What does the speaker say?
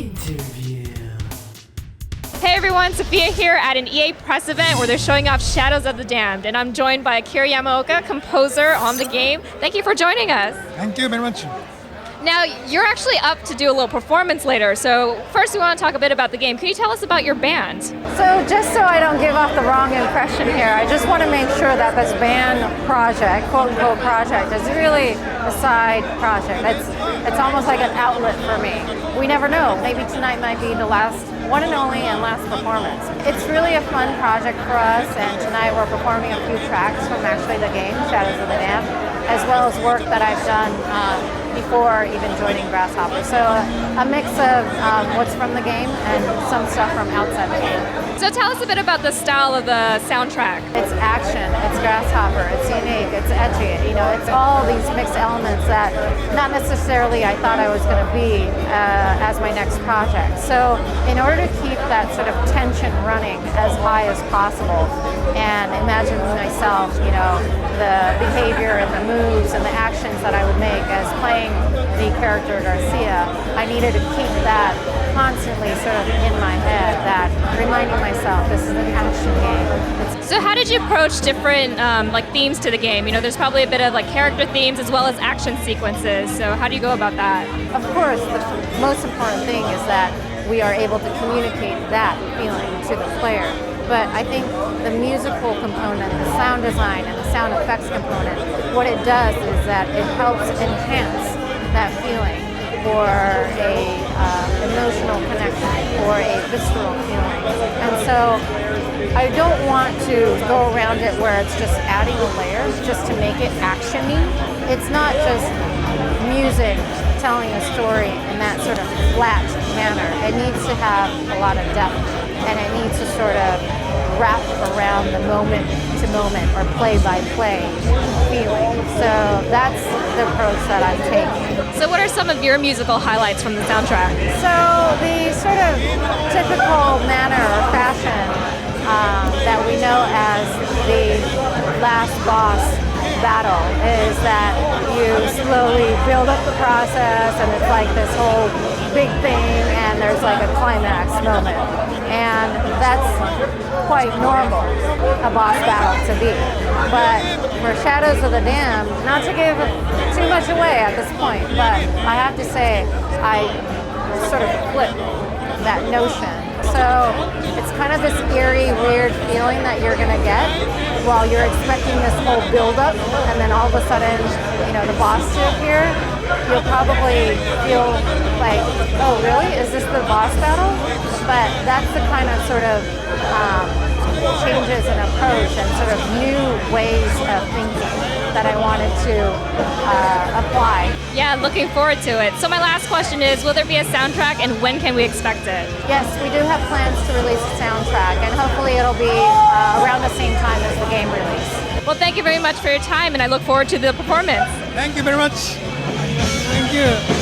Interview. Hey everyone, Sophia here at an EA press event where they're showing off Shadows of the Damned, and I'm joined by Akira Yamaoka, composer on the game. Thank you for joining us. Thank you very much. Now, you're actually up to do a little performance later, so first we want to talk a bit about the game. Can you tell us about your band? So just so I don't give off the wrong impression here, I just want to make sure that this band project, quote-unquote project, is really a side project. It's almost like an outlet for me. We never know. Maybe tonight might be the last one and only and last performance. It's really a fun project for us, and tonight we're performing a few tracks from actually the game, Shadows of the Damned, as well as work that I've done before even joining Grasshopper. So a mix of what's from the game and some stuff from outside the game. So tell us a bit about the style of the soundtrack. It's action, it's Grasshopper, it's unique, it's edgy, it's all these mixed elements that not necessarily I thought I was going to be as my next project. So in order to keep that sort of tension running as high as possible and imagine myself, the behavior and the moves and the actions that I would make as playing the character Garcia, I needed to keep that constantly sort of in my head, that reminding myself this is an action game. So how did you approach different themes to the game? There's probably a bit of character themes as well as action sequences. So how do you go about that? Of course, the most important thing is that we are able to communicate that feeling to the player. But I think the musical component, the sound design, and the sound effects component, what it does is that it helps enhance that feeling for a emotional connection, or a visceral feeling. And so I don't want to go around it where it's just adding layers just to make it action-y. It's not just music telling a story in that sort of flat manner. It needs to have a lot of depth, and it needs to sort of wrap around the moment-to-moment or play-by-play feeling. So that's the approach that I'm taking. So what are some of your musical highlights from the soundtrack? So the sort of typical manner or fashion that we know as the last boss battle is that you slowly build up the process, and it's like this whole big thing, and there's like a climax moment. And that's quite normal, a boss battle to be. But for Shadows of the Damned, not to give too much away at this point, but I have to say I sort of flipped that notion. So it's kind of this eerie, weird feeling that you're going to get while you're expecting this whole build-up, and then all of a sudden, the boss to appear. You'll probably feel like, oh really, is this the boss battle? But that's the kind of sort of changes in approach and sort of new ways of thinking that I wanted to apply. Yeah, looking forward to it. So my last question is, will there be a soundtrack, and when can we expect it? Yes, we do have plans to release a soundtrack, and hopefully it'll be around the same time as the game release. Well, thank you very much for your time, and I look forward to the performance. Thank you very much. Thank you.